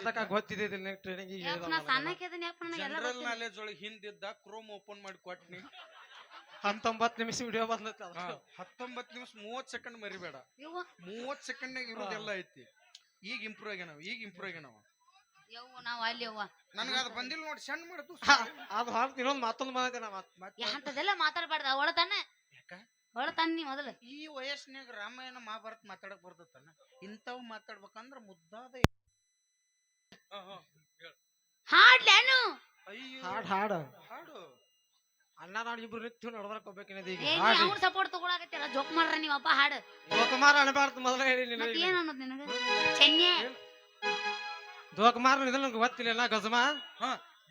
ಅದಕ್ಕ ಗೊತ್ತಿದ್ದಿಲ್ಲ training general knowledge ಒಳಗೆ ಹಿಂದಿದ್ದ ಕ್ರೋಮ್ ಓಪನ್ ಮಾಡಿ ಕೊಟ್ನಿ 19 ನಿಮಿಷ ವಿಡಿಯೋ ಬಂದೈತಿ 19 ನಿಮಿಷ 30 ಸೆಕೆಂಡ್ ಮರಿಬೇಡ 30 ಸೆಕೆಂಡ್ ಇರೋದೆಲ್ಲ ಐತಿ ಈಗ ಇಂಪ್ರೂವ್ ಆಗ್ಯಾನವ ನನಗ ಅದು ಬಂದಿಲ್ಲ ನೋಡಿ ಸಣ್ಣ ಮಾಡುದು ಅದು ಹಾಕ್ತಿ ಇನ್ನೊಂದು ಮತ್ತೊಂದು ಅಂತದೆಲ್ಲ ಮಾತಾಡಬಾರ್ದ ಒಳತಾನೆ ಒಳತಾನೆ ಮೊದಲು ಈ ವಯಸ್ಸಿನಾಗ ರಾಮಾಯಣ ಮಹಾಭಾರತ ಮಾತಾಡಕ್ ಬರ್ತತನ ಇಂಥವ್ ಮಾತಾಡ್ಬೇಕಂದ್ರ ಮುದ್ದಾದ ಹಾಡ್ಲೇನು ಹಾಡು ಅಣ್ಣ ನಾನು ಇಬ್ರು ನಿಂತು ನಡ್ಬರ್ಕ್ ಹೋಗ್ಬೇಕಿನದ ಈಗ ಅವ್ನು ಸಪೋರ್ಟ್ ತಗೊಳಕತ್ತಿಲ್ಲ ಜೋಕ್ ಮಾಡ್ರ ನೀವಪ್ಪ ಹಾಡು ಜೋಕುಮಾರ ಅಣಬಾರ್ದು ಮೊದಲ ಹೇಳಿ ಏನ್ ಅನ್ನೋದು ನಿನಗ ಚೆನ್ನೆ ಜೋಕುಮಾರ ಇದನ್ನ ನಂಗೆ ಗೊತ್ತಿಲ್ಲ ಗಜಮಾ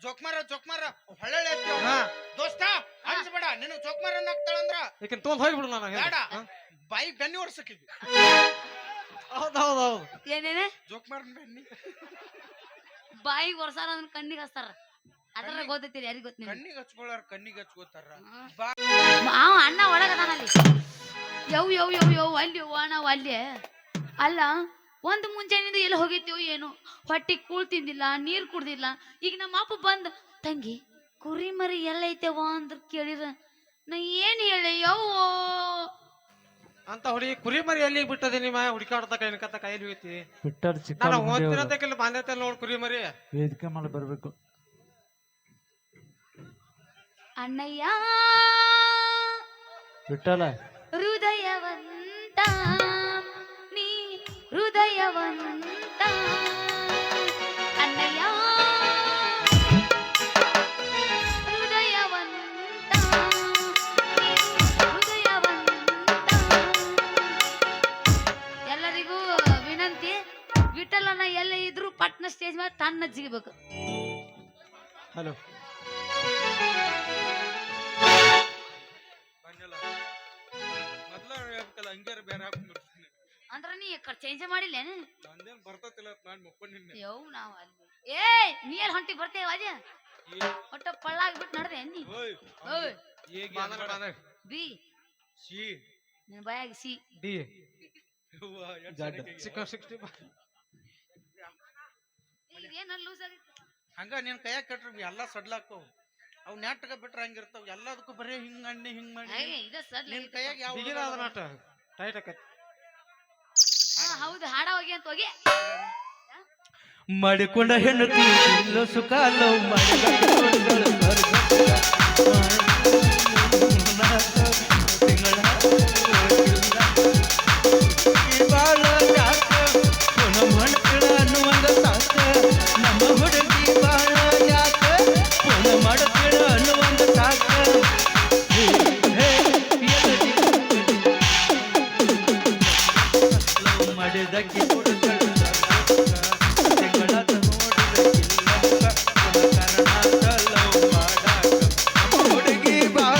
ಜೋಕ್ಮಾರ ಹೊಳ್ಳೆ ದೋಸ್ತ ಅನ್ಸ್ಬೇಡ ನಿನಗ್ ಜೋಕ್ಮಾರ ಅನ್ನಕ್ತಾಳಂದ್ರ ಯಾಕೆ ತೋಲ್ ಹೋಗ್ಬಿಡು ನಾನು ಬೇಡ ಬಾಯಿ ಬೆನ್ನಿ ಓಡ್ಸಕ್ಕಿದ್ವಿ ಹೌದೌದು ಏನೇನೆ ಜೋಕ್ಮಾರ ಬೆನ್ನಿ ಬಾಯಿಗೆ ಒರ್ಸಾರ ಅದನ್ನ ಕಣ್ಣಿಗೆ ಹಚ್ತಾರ ಅದ್ರ ಗೊತ್ತೈತಿ ಯಾರಿಗ ಗೊತ್ತ ಕಣ್ಣಿಗೆ ಹಚ್ಕೋತಾರ ಅಣ್ಣ ಒಳಗದಾನಲ್ಲಿ ಯವ್ ಅಲ್ಲಿ ನಾವು ಅಲ್ಲಿ ಅಲ್ಲ ಒಂದು ಮುಂಜಾನಿಂದ ಎಲ್ಲಿ ಹೋಗಿದ್ದೀವಿ ಏನು ಹೊಟ್ಟಿಗೆ ಕೂಳ್ ತಿಂದಿಲ್ಲ ನೀರ್ ಕುಡ್ದಿಲ್ಲ ಈಗ ನಮ್ಮ ಅಪ್ಪ ಬಂದ್ ತಂಗಿ ಕುರಿ ಮರಿ ಎಲ್ಲ ಐತೆವ ಅಂದ್ರ ಕೇಳಿರ ನಾ ಏನ್ ಹೇಳಿ ಯವ್ವೋ ಅಂತ ಹುಡುಗಿ ಕುರಿ ಮರಿ ಎಲ್ಲಿ ಬಿಟ್ಟದೆ ನಿಮ್ಮ ಹುಡುಕಾಡ್ತಾ ಕೈನಕತ್ತ ಕೈಲಿ ಹೋಯ್ತಿ ಬಿಟ್ಟರ್ ಚಿಕ್ಕ ನಾನು ಓದ್ತಿರಂತಕ್ಕೆಲ್ಲ ಬಾಂಧೈತೆ ನೋಡ್ ಕುರಿ ಮರಿ ವೇದಿಕೆ ಮೇಲೆ ಬರ್ಬೇಕು ಅಣ್ಣಯ್ಯ ಬಿಟ್ಟಲ್ಲ ಹೃದಯವಂತ ನೀ ಹೃದಯವಂತ ಅಣ್ಣಯ್ಯ ಹೃದಯವಂತ ಹೃದಯವಂತ ಎಲ್ಲರಿಗೂ ವಿನಂತಿ ವಿಠಲನ ಎಲ್ಲ ಇದ್ರು ಪಟ್ನ ಸ್ಟೇಜ್ ಮೇಲೆ ತನ್ನ ಜಿಗಬೇಕು ಹಲೋ ಹಂಗಾರ ಬೇರೆ ಹಾಕೊಂಡ್ಬಿಡ್ತೀನಿ ಅಂದ್ರ ನೀ ಚೇಂಜ್ ಮಾಡಿಲ್ಲೇನು ನಂದೇನ್ ಬರ್ತತಿಲ್ಲ ಮಾಡಿ ಮುಕ್ಕೊಂಡಿನಿ ಯವ್ ನಾವ್ ಅಲ್ಲಿ ಏ ನೀ ಎಲ್ಲಿ ಹೊಂಟಿ ಬರ್ತೇವ ಅಜ ಒಟ್ಟ ಪಳ್ಳಾಗ್ಬಿಟ್ಟು ನಡ್ದೆ ನೀ ಬಿ ಸಿ ನಿನ್ ಬಾಯಾಗ ಸಿ ಡಿ ಏನ ಲೂಸ್ ಆಗಿತ್ತು ಹಂಗ ನಿನ್ ಕೈಯಾಗ ಕಟ್ರಿ ಎಲ್ಲಾ ಸಡ್ಲಾಕವ್ ಅವ್ ನೆಟ್ಗ ಬಿಟ್ರ ಹಂಗಿರ್ತಾವ ಎಲ್ಲದಕ್ಕೂ ಬರೀ ಹಿಂಗ್ ಅಣ್ಣಿ ಹಿಂಗ್ ಮಾಡಿ ನಿನ್ ಕೈಯಾಗ ಯಾವ ಟೈಟ್ ಆಕೈತಿ ಹೌದು ಹಾಡ ಹೋಗಿ ಅಂತ ಹೋಗಿ ಮಾಡಿಕೊಂಡ ಹೆಣ್ಣು ಸುಖ ಲವ್ ಅನ್ನುವಂಗ ಸಾಕ ನಮ್ಮ ಹುಡುಗಿ ಬಾಳ ಯಾಕ ಮಾಡಬೇಡ ಅನ್ನುವಂಗ ಸಾಕ ಮಾಡಿದಕ್ಕೆ ಹುಡುಗಿ ಬಾಳ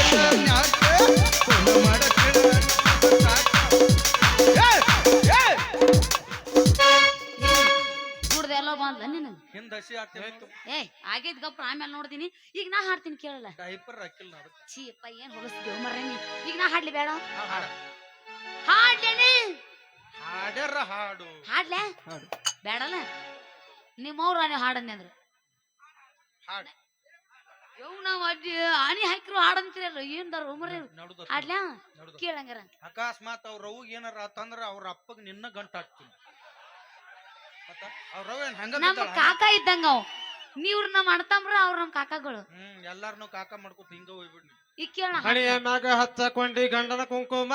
ಗುಡ್ದೆಲ್ಲ ಬಂದ ನಿನಗ ಹಿಂದ ಹಸಿ ಏ ಆಗಿದ್ ಗಪ್ಪ ಆಮೇಲೆ ನೋಡ್ತೀನಿ ಈಗ ನಾ ಹಾಡ್ತೀನಿ ಕೇಳಲ್ಲ ಡೈಪರ್ ಹಾಕಿಲ್ಲ ನಾನು ಚೀಪ್ಪ ಏನ್ ಹೊಲಸ್ತೀವ ಮರ್ರಿ ಈಗ ನಾ ಹಾಡ್ಲಿ ಬೇಡ ಹಾಡ್ಲೇನೆ ಹಾಡ್ಯಾರ ಹಾಡು ಹಾಡ್ಲೆ ಬೇಡಲ್ಲ ನಿಮ್ಮವ್ರ ಹಾಡನ್ನಿ ಅಂದ್ರ ಹಾಡು ಯವ್ ನಾವ್ ಅಡ್ಡಿ ಆನಿ ಹಾಕಿರು ಹಾಡಂತೀರಲ್ಲ ಏನ್ದಾರ ಮರ್ರಿ ಹಾಡ್ಲ್ಯಾ ಕೇಳಂಗಾರ ಅಕಸ್ಮಾತ್ ಅವ್ರ ರವ್ ಏನಾರ ಆತಂದ್ರ ಅವ್ರ ಅಪ್ಪಗ್ ನಿನ್ನ ಗಂಟ ಹಾಕ್ತೀನಿ ನಮ್ಮ ಕಾಕ ಇದ್ದಂಗ ಅವ್ ನೀವ್ರ ನಮ್ಮ ಅಣ್ತಂಬ್ರ ಅವ್ರ ನಮ್ ಕಾಕಾಗಳು ಎಲ್ಲಾರನು ಕಾಕ ಮಾಡ್ಕೊತ ಹಿಂಗ ಹೋಗ್ಬಿಡ್ನಿ ಈಗ ಕೇಳ ಹಣಿಯ ಮ್ಯಾಗ ಹಚ್ಚಕೊಂಡಿ ಗಂಡನ ಕುಂಕುಮ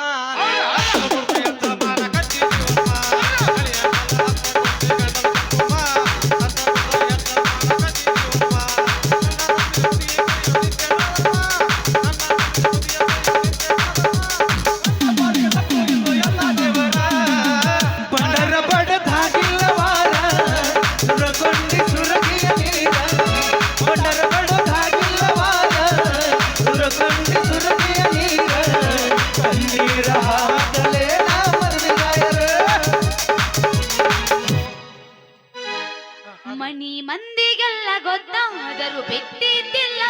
ಮನಿ ಮಂದಿಗೆಲ್ಲ ಗೊತ್ತಾದರೂ ಬಿಟ್ಟಿದ್ದಿಲ್ಲ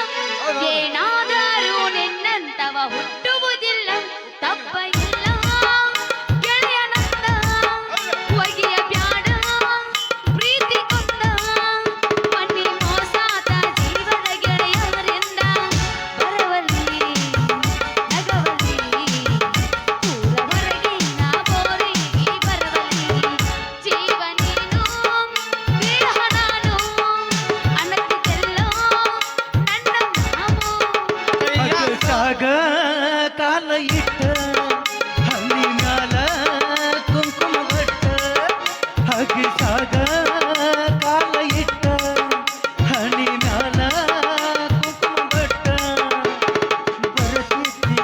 ಏನಾದರೂ ನಿನ್ನಂತವ ಹುಟ್ಟುವುದಿಲ್ಲ ತಪ್ಪ ಇಲ್ಲ ಗೆಳೆಯನಂದ ಒಗೆಯ ಬ್ಯಾಡ ಪ್ರೀತಿ ಕೊಂದ ಇಟ್ಟ ಹಣ್ಣಿ ಮ್ಯಾಲ ಕುಂಕುಮ ಬಟ್ಟ ಹಗಿಸಾಗ ಕಾಲ ಇಟ್ಟ ಹಣ್ಣಿ ಮ್ಯಾಲ ಕುಂಕುಮ ಬಟ್ಟ ಬರತಿದ್ದಿ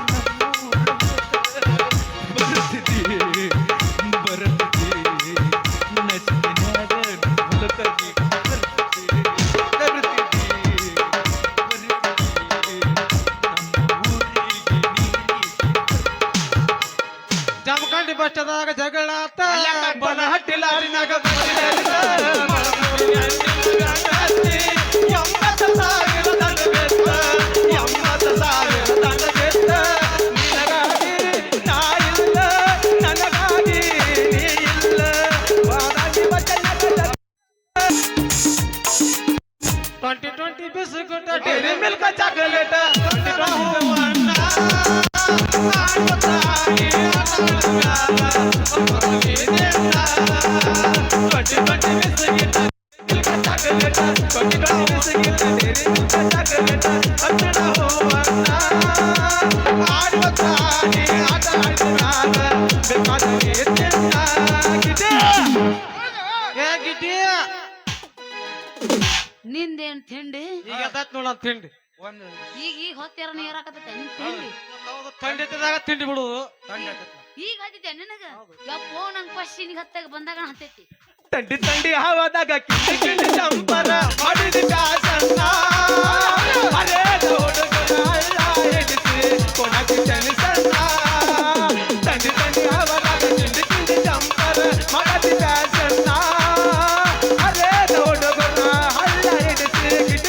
ಬರತಿದ್ದಿ ನಚ್ಚಿನ್ಯಾಗ ಹೊಲಕಿ ಜಮಖಂಡಿ ಬಸ್ಟದಾಗ ಜಗಳ ಆತ ಬನ ಹಟ್ಟಿಲಾರಿನಾಗ twenty biscuit Dairy Milk chocolate ನಿಂದೇನ್ ತಿಂಡಿ ಈಗ ಎದ್ದಾತ್ ನೋಡ ತಿಂಡಿ ಒಂದು ಈಗ ಹೊತ್ತಿರ ನೀರ್ ಹಾಕತೈತೆ ನಿನ್ ತಿಂಡಿ ಥಂಡಿ ಎತ್ತದಾಗ ತಿಂಡಿ ಬಿಡುದು ಈಗ ಹತ್ತಿದ್ದೆ ನಿನಗ ಯಪ್ಪೋ ನಂಗ್ ಫಸ್ಟಿನಿಗೆ ಹತ್ತಾಗ ಬಂದಾಗ ಹತ್ತೈತಿ ತಂಡಿ ತಂಡಿ ಹವಾದಾಗ ಕಿಂಡಿ ಕಿಂಡಿ ಚಂಪರ ಮಾಡಿದ ಕಾಸನ್ನ ಅರೆ ಹುಡುಗನ ಅಲ್ಲ ಹಿಡಿಸಿ ಕೊಡಕ್ಕೆ ಟೆನ್ಷನ್ನ ತಂಡಿ ತಂಡಿ ಹವಾದಾಗ ಕಿಂಡಿ ಕಿಂಡಿ ಚಂಪರ ಮಾಡಿದ ಕಾಸನ್ನ ಅರೆ ಹುಡುಗನ ಅಲ್ಲ ಹಿಡಿಸಿ ಗಿಡ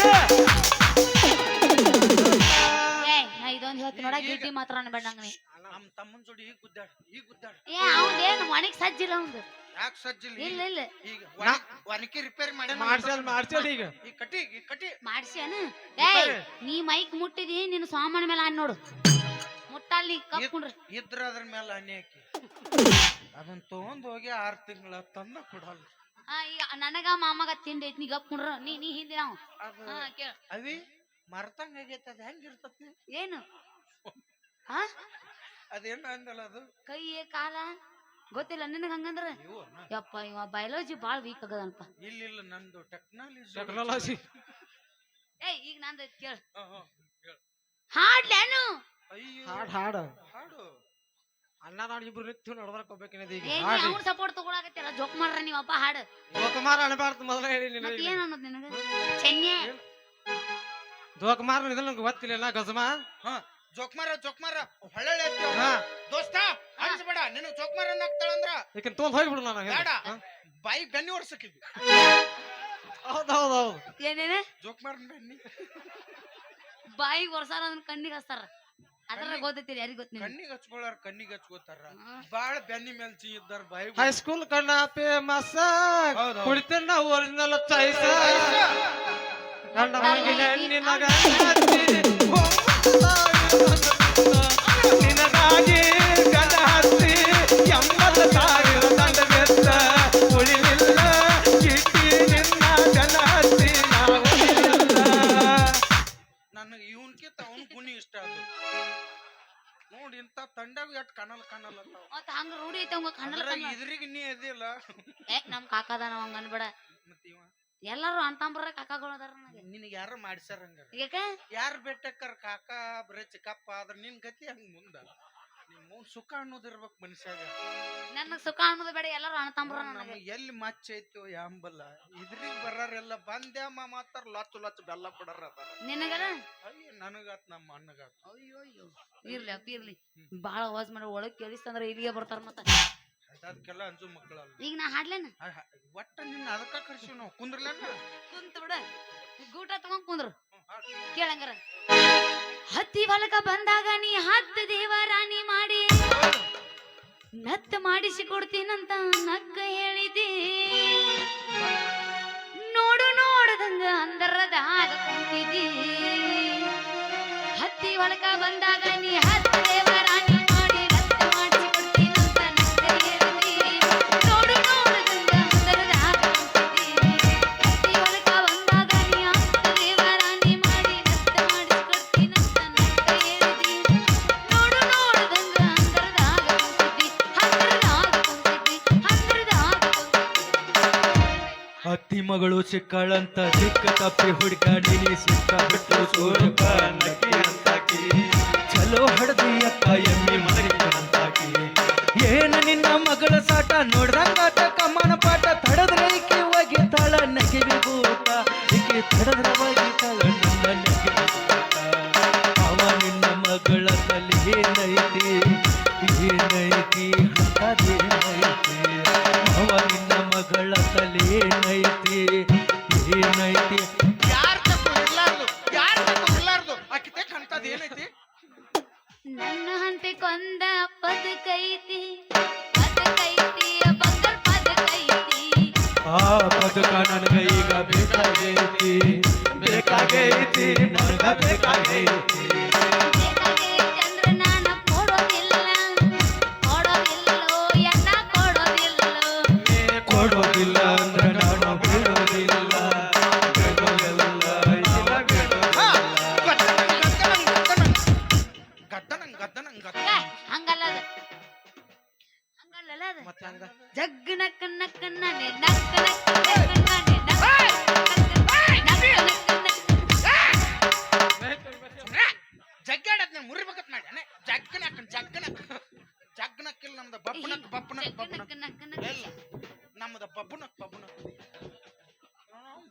ಏ ನಾ ಇದೊಂದ್ ಹೇಳ್ತೀನಿ ನೋಡ ಗಿಟ್ಟಿ ಮಾತ್ರ ಅನ್ಬೇಡಂಗ ನೀ ನಮ್ಮ ತಮ್ಮನ ಜೋಡಿ ಈಗ ಗುದ್ದಾಡ ಏ ಅವ್ದೇನು ಮನೆಗ್ ಸಜ್ಜಿಲ್ಲ ಅವಂದು ಯಾಕೆ ಸಜ್ಜಿಲ್ಲ ಇಲ್ಲ ಇಲ್ಲ ಈಗ ಒನಕೆ ರಿಪೇರಿ ಮಾಡಿ ಮಾಡ್ಸಲ್ ಈಗ ಈ ಕಟಿ ಮಾಡ್ಸ್ಯಾನ ಏಯ್ ನೀ ಮೈಕ್ ಮುಟ್ಟಿದಿ ನಿನ್ನ ಸಾಮಾನ ಮೇಲೆ ಹಾನ್ ನೋಡು ಮುಟ್ಟಲ್ಲಿ ಕಪ್ಕೊಂಡ್ರಿ ಇದ್ರ ಅದ್ರ ಮೇಲೆ ಹನಿ ಹಾಕಿ ಅದನ್ನ ತಗೊಂಡ್ ಹೋಗಿ 6 ತಿಂಗಳ ತಂದ ಕೊಡಲ್ಲ ಈಗ ನನಗ ಮಾಮಗ ತಿಂಡಿ ಐತಿ ನೀ ಕಪ್ಕೊಂಡ್ರ ನೀ ಹಿಂದಿ ನಾವು ಅದು ಕೇಳ ಅವಿ ಮರ್ತಂಗ ಆಗೈತೆ ಅದ್ ಹೆಂಗಿರ್ತತಿ ಏನು ಹಾ ಅದೇನ ಅಂದಲ್ಲ ಅದು ಕೈ ಕಾಲ ಗೊತ್ತಿಲ್ಲ ನಿನಗ ಹಂಗಂದ್ರ ಯಪ್ಪ ಇವ ಬಯಾಲಜಿ ಬಾಳ ವೀಕ್ ಆಗದನಪ್ಪ ಇಲ್ಲ ನಂದು ಟೆಕ್ನಾಲಜಿ ಏಯ್ ಈಗ ನಂದ ಕೇಳ ಹಾಡ್ಲೇನು ಅಯ್ಯೋ ಹಾಡು ಹಾಡು ಅಣ್ಣ ನಾನು ಇಬ್ರು ನಿಂತು ನಡ್ದಕ್ ಹೋಗ್ಬೇಕಿನದ ಈಗ ಏ ಅವ್ರ ಸಪೋರ್ಟ್ ತಗೊಳಕತ್ತೀರ ಜೋಕ್ ಮಾಡ್ರ ನೀವಪ್ಪ ಹಾಡು ದೋಕಮಾರ ಅನ್ಬಾರ್ದು ಮೊದಲ ಹೇಳಿ ಮತ್ ಏನ್ ಅನ್ನೋದ್ ನಿನಗ ಚೆನ್ನೆ ದೋಕಮಾರ ಇದನ್ನ ನಂಗೆ ಗೊತ್ತಿಲ್ಲ ಗಜಮಾ ಹಾ ಜೋಕ್ಮಾರ ಹೊಳ್ಳೆ ಹಾ ದೋಸ್ತ ಅನ್ಸ್ಬೇಡ ನಿನಗ್ ಜೋಕ್ಮಾರ ಅನ್ನಕ್ತಾಳಂದ್ರ ಈಗಿನ ತೊಂದ್ ಹೋಗ್ಬಿಡು ನಾನು ಬೇಡ ಬಾಯಿ ಬೆನ್ನಿ ಓಡ್ಸಕಿದ್ವಿ ಹೌದು ಏನೇನ ಜೋಕ್ಮಾರ ಬೆನ್ನಿ ಬಾಯಿಗೆ ವರ್ಷಾರ ಅದನ್ನ ಕಣ್ಣಿಗೆ ಹಚ್ತಾರ ಅದ್ರ ಗೊತ್ತೈತಿ ಯಾರಿಗ ಗೊತ್ತ ಕಣ್ಣಿಗೆ ಹಚ್ಕೋತಾರ ಬಾಳ ಬೆನ್ನಿ ಮೇಲೆ ಚೀ ಇದ್ದಾರ ಬಾಯಿ ಹೈಸ್ಕೂಲ್ ಕಣ್ಣ ಫೇಮಸ್ ಕುಡಿತೇನ ಒರಿಜಿನಲ್ ಚಾಯ್ಸ್ ಗಂಡ ಮನೆಗೆ ಹೆಣ್ಣಿನಾಗ ನಿನಗಾಗಿ ಗಂಡ ಹತ್ತಿ 80,000 ದಂಡ ಬೆತ್ತ ಉಳಿಲಿಲ್ಲ ಕಿಟ್ಟಿ ನಿನ್ನ ಗಂಡ ಹತ್ತಿ ನಾವು ನನಗೆ ಇವನ್ಕಿಂತ ಅವನ್ ಗುಣಿ ಇಷ್ಟ ಅದು ನೋಡಿ ಇಂತ ತಂಡಾಗ ಎಟ್ ಕಾಣಲ್ಲ ಮತ್ತ ಹಂಗ ರೂಢಿ ಐತಿ ಅವಂಗ ಕಣ್ಣಲ್ಲ ಇದ್ರಿಗೆ ನೀ ಅದಿಲ್ಲ ಏ ನಮ್ ಕಾಕದ ನಾವ್ ಹಂಗ ಅನ್ಬೇಡ ಮತ್ತ ಇವ ಎಲ್ಲಾರು ಅಂತಂಬ್ರ ಕಾಕಾಗಳು ಅದಾರ ನನಗೆ ನಿನಗೆ ಯಾರು ಮಾಡ್ಸ್ಯಾರ ಹಂಗಾರ ಯಾಕ ಯಾರು ಬೆಟ್ಟಕ್ಕರ್ ಕಾಕ ಬರೇ ಚಿಕ್ಕಪ್ಪ ಆದ್ರ ನಿನ್ ಗತಿ ಹಂಗ ಮುಂದ ನಿಮ್ ಸುಖ ಅನ್ನೋದಿರ್ಬೇಕು ಮನುಷ್ಯಾಗ ನನಗ್ ಸುಖ ಅನ್ನೋದು ಬೇಡ ಎಲ್ಲಾರು ಅಣ್ತಂಬ್ರ ನನಗೆ ಎಲ್ಲಿ ಮಚ್ಚ ಐತೋ ಯಾಂಬಲ್ಲ ಇದ್ರಿಗೆ ಬರಾರೆಲ್ಲ ಬಂದ್ಯಾ ಮಾತಾರ ಲಚ್ಚು ಬೆಲ್ಲ ಕೊಡಾರ ಅದಾರ ನಿನಗರ ಅಯ್ಯ ನನಗಾತ್ ನಮ್ಮ ಅಣ್ಣಗಾತ್ ಅಯ್ಯೋ ಇರ್ಲಿ ಅಪ್ಪ ಇರ್ಲಿ ಬಾಳ ಅವಾಜ್ ಮಾಡಿ ಒಳಗ್ ಕೇಳಿಸ್ತಂದ್ರ ಇಲ್ಲಿಗೆ ಬರ್ತಾರ ಮತ್ತ ಅದಕ್ಕೆಲ್ಲ ಅಂಜು ಮಕ್ಕಳಲ್ಲ ಈಗ ನಾ ಹಾಡ್ಲೇನ ಒಟ್ಟ ನಿನ್ನ ಅದಕ್ಕ ಕರ್ಸಿವ್ ನಾವು ಕುಂದ್ರಲ್ಲ ಕುಂತ ಬಿಡ ಗೂಟ ತಗೊಂಡ್ ಕುಂದ್ರು ಕೇಳಂಗಾರ ಹತ್ತಿ ಹೊಲಕ ಬಂದಾಗ ನೀ ಹತ್ತ ದೇವರಾಣಿ ಮಾಡಿ ನತ್ತ ಮಾಡಿಸಿ ಕೊಡ್ತೀನಂತ ನಕ್ಕ ಹೇಳಿದಿ ನೋಡದಂಗ ಅಂದರದಾಗ ಕುಂತಿದಿ ಹತ್ತಿ ಹೊಲಕ ಬಂದಾಗ ನೀ ಹತ್ತ ದೇವರಾಣಿ ಮಾಡಿ ನತ್ತ ಮಾಡಿಸಿ ಕೊಡ್ತೀನಂತ ನಕ್ಕ ಹೇಳಿದಿ ನೋಡದಂಗ ಅಂದರದಾಗ ಕುಂತಿದಿ ಹತ್ತಿ ಹೊಲಕ ಬಂದಾಗ ನೀ ಹತ್ತ ದೇವರಾಣಿ ಮಾಡಿ ನತ್ತ ಮಾಡಿಸಿ ಕೊಡ್ತೀನಂತ ನಕ್ಕ ಹೇಳಿದಿ ನೋಡದಂಗ ಸಿಕ್ಕಳಂತ ದಿಕ್ಕ ತಪ್ಪಿ ಹುಡುಕಾಡಿನಿ ಸಿಕ್ಕ ಬಿಟ್ಟು ಸೂರಕ ನಕ್ಕಿ ಅಂತಾಕಿ ಚಲೋ ಹಡದಿ ಅಕ್ಕ ಎಮ್ಮಿ ಮಾರಿಕೊಂಡಂತಾಕಿ ಏನ ನಿನ್ನ ಮಗಳ ಸಾಟ ನೋಡ್ದಂಗಾತ ಕಮ್ಮನ ಪಾಠ ತಡದ್ರ ಈಕಿ ಒಗಿತಾಳ ನಗಿವಿ ಗೂಟ ಈಕಿ ತಡದ್ರ ಒಗಿತಾಳ ನನ್ನ ನಗಿವಿ ಗೂಟ ಅವ ನಿನ್ನ ಮಗಳ ತಲೆ ಏನೈತಿ ಏನೈತಿ ಅಂತದೇನೈತಿ ಅವ ನಿನ್ನ ಮಗಳ ತಲೆ ಏನೈತಿ ಏನೈತಿ ಯಾರ್ ತಪ್ಪು ಇರ್ಲಾರ್ದು ಆಕಿ ತೆಕ್ ಅಂತದ್ ಏನೈತಿ ನನ್ನ ಹಂತೆ ಕೊಂದ ಪದಕೈತಿ ಬಂಗಾರ ಪದಕೈತಿ ಆ ಪದಕ ನನಗ ಈಗ ಬೇಕಾಗೈತಿ ಬೇಕಾಗೈತಿ ನನಗ ಬೇಕಾಗೈತಿ ಚಂದ್ರ ನಾನ ಕೊಡೋದಿಲ್ಲೋ ಎನ್ನ ಕೊಡೋದಿಲ್ಲೋ ಕೊಡೋದಿಲ್ಲ ಅಂದ್ರ ನಾನು ಬಿಡೋದಿಲ್ಲ ಬಿಡೋದಿಲ್ಲ ಇಲ್ಲ ಬಿಡೋದಿಲ್ಲ ಗದ್ದನಂಗ್ ಹಂಗಲ್ಲ ಅದು ಮತ್ತೆ ಹಂಗ ಜಗ್ ನಕ್ಕ ನಕ್ಕ ನನೆ ನಕ್ಕ ನಕ್ಕ ನಕ್ಕ ನನೆ ಜಗ್ಗಾಡದ್ ನಾನು ಮುರಿಬೇಕತ್ ಮಾಡಿ ಜಗ್ಗನಕ್ಕಿಲ್ಲ ನಮ್ದ ಬಪ್ಪನಕ್ ಇಲ್ಲ ನಮ್ದ ಬಬ್ಬನಕ್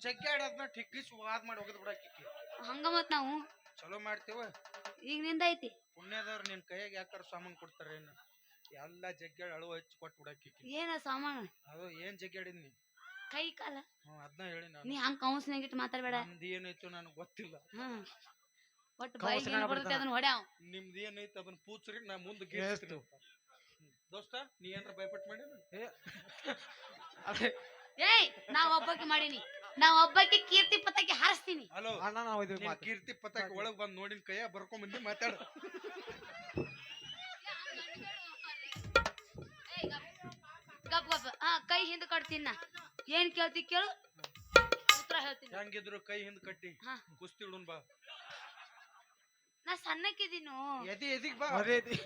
ಜಗ್ಗಾಡದ್ನ ಠಿಕ್ಕಿಸ್ ವಾದ್ ಮಾಡಿ ಹೋಗದ್ ಬಿಡಾಕಿ ಹಂಗ ಮತ್ ನಾವು ಚಲೋ ಮಾಡ್ತೇವ ಈಗ ನಿಂದ ಐತಿ ಪುಣ್ಯದವ್ರು ನಿನ್ ಕೈಯಾಗ ಯಾಕಾರ ಸಾಮಾನ್ ಕೊಡ್ತಾರ ಏನ ಎಲ್ಲ ಜಗ್ಗಾಡ್ ಅಳು ಹಚ್ಚಿ ಕೊಟ್ಟು ಬಿಡಾಕಿ ಏನ ಸಾಮಾನು ಅದು ಏನ್ ಜಗ್ಗಾಡಿದ್ ನೀ ಕೈ ಕಾಲ ಅದನ್ನ ಹೇಳಿ ನಾನು ನೀ ಹಂಗ ಕೌನ್ಸಿಲಿಂಗ್ ಇಟ್ಟು ಮಾತಾಡ್ಬೇಡ ನಮ್ದು ಏನೈತೋ ನನಗೆ ಗೊತ್ತಿಲ್ಲ ಹ್ಮ್ ಒಟ್ಟು ಬಾಯಿಗೆ ಏನ್ ಬರ್ತೈತೆ ಅದನ್ನ ಹೊಡ್ಯಾವ ನಿಮ್ದು ಏನೈತೆ ಅದನ್ನ ಪೂಚ್ರಿ ನಾ ಮುಂದೆ ಎಷ್ಟು? ಗೇಳಿಸ್ತೀನಿ ದೋಸ್ತ ನೀ ಏನ್ರ ಭಯಪಟ್ಟು ಮಾಡಿ ಅದೇ ಏಯ್ ನಾವ್ ಒಬ್ಬಕ್ಕೆ ಮಾಡೀನಿ ನಾವ್ ಒಬ್ಬಕ್ಕೆ ಕೀರ್ತಿ ಪತಾಕಿ ಹಾರಿಸ್ತೀನಿ ಹಲೋ ಅಣ್ಣ ನಾವು ಇದು ನೀನ್ ಕೀರ್ತಿ ಪತಾಕ ಒಳಗ್ ಬಂದ್ ನೋಡಿನ ಕೈಯ ಬರ್ಕೊಂಡ್ ಬಂದಿ ಮಾತಾಡ ಗಪ್ ಗಪ್ ಕೈ ಹಿಂದ್ ಕಟ್ತೀನಿ ನಾ ಏನ್ ಕೇಳ್ತಿ ಕೇಳು ಉತ್ತರ ಹೇಳ್ತೀನಿ ಹೆಂಗಿದ್ರು ಕೈ ಹಿಂದ್ ಕಟ್ಟಿ ಹಾ. ಕುಸ್ತಿ ಇಡುನ್ ಬಾ ನಾ ಸಣ್ಣಕ್ಕಿದೀನು ಎದಿಗ್ ಬಾ ಮರ್ಯಾದಿ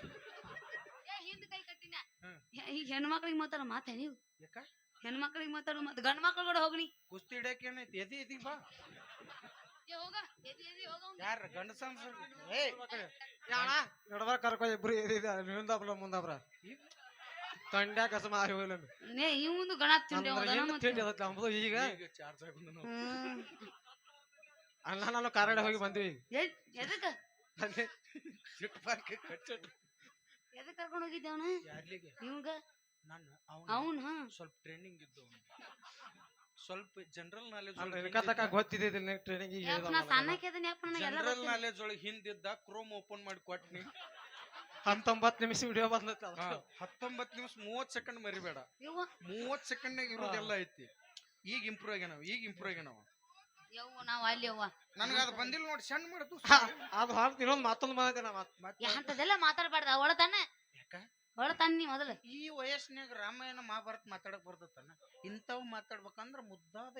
ಹಿಂದ್ ಕೈ ಕಟ್ಟಿನ ಹ್ಮ್. ಈಗ ಹೆಣ್ಮಕ್ಳಿಗೆ ಮಾತಾಡೋ ಮಾತ ನೀವು ಯಾಕ ಹೆಣ್ಮಕ್ಳಿಗೆ ಮಾತಾಡೋ ಮಾತು ಗಂಡ್ ಮಕ್ಳು ಕೂಡ ಹೋಗ್ನಿ ಕುಸ್ತಿ ಇಡಕ್ ಏನೈತಿ ಎದಿಗ್ ಬಾ ಹೋಗ ಎದಿ ಎದಿ ಹೋಗ ಯಾರ ಗಂಡಸನ್ ಏಯ್ ಯಾಣ ನಡಬಾರ ಕರ್ಕೊ ಇಬ್ರು ಹಿಂದಬ್ರ ಮುಂದಬ್ರ ತಂಡ್ಯಾ ಕಸ ಮಾರಿ ಹೋಗ್ಲ ನೇ ಈ ಮುಂದು ಗಣ ತಿಂಡಿ ತಿಂಡಿ ಅದಕ್ಕೆ ಅಂಬುದು ಈಗ ಈಗ ಚಾರ್ಜ್ ಆಗಿ ನಾವು ಅಣ್ಣ ನಾನು ಕಾರಡೆ ಹೋಗಿ ಬಂದ್ವಿ ಎದಕ್ಕ ಅಲ್ಲಿ ಸಿಟ್ ಪಾರ್ಕ್ ಕಚ್ಚಟ್ ಎದಕ್ ಕರ್ಕೊಂಡ್ ಹೋಗಿದ್ದೆ ಅವನ ಯಾರ್ಲಿಗೆ ಇವಂಗ ನಾನು ಅವನ್ ಸ್ವಲ್ಪ ಟ್ರೈನಿಂಗ್ ಇದ್ದು ಸ್ವಲ್ಪ ಜನರಲ್ ನಾಲೆಜ್ ಅಲ್ಲ ಇನ್ಕತಕ ಗೊತ್ತಿದ್ದಿಲ್ಲ ಟ್ರೈನಿಂಗ್ ಈಗ ನಾ ಸಣ್ಣಕ್ಕೆ ಅದನ್ನ ಯಾಪ ನನಗೆ ಎಲ್ಲ ಜನರಲ್ ನಾಲೆಜ್ ಒಳಗೆ ಹಿಂದಿದ್ದ ಕ್ರೋಮ್ ಓಪನ್ ಮಾಡಿ ಕೊಟ್ನಿ 19 ನಿಮಿಷ ವಿಡಿಯೋ ಬಂದೈತೆ 19 ನಿಮಿಷ 30 ಸೆಕೆಂಡ್ ಮರಿಬೇಡ ಯವ್ವ 30 ಸೆಕೆಂಡ್ ಇರೋದೆಲ್ಲ ಐತಿ ಈಗ ಇಂಪ್ರೂವ್ ಆಗ್ಯಾನವ ಯವ್ವ ನಾವ್ ಅಲ್ಲಿ ಯವ್ವ ನನಗ ಅದು ಬಂದಿಲ್ಲ ನೋಡಿ ಸಣ್ಣ ಮಾಡ್ತು ಅದು ಹಾಲ್ ಇನ್ನೊಂದು ಮತ್ತೊಂದು ಬಂದೈತೆ ನಾ ಅಂತದೆಲ್ಲ ಮಾತಾಡ್ಬಾರ್ದ ಒಳತಾನೆ ಯಾಕ ಒಳತಾನೆ ನೀ ಮೊದಲು ಈ ವಯಸ್ಸಿನಾಗ ರಾಮಾಯಣ ಮಹಾಭಾರತ ಮಾತಾಡಕ್ ಬರ್ತತನ ಇಂಥವ್ ಮಾತಾಡ್ಬೇಕಂದ್ರ ಮುದ್ದಾದ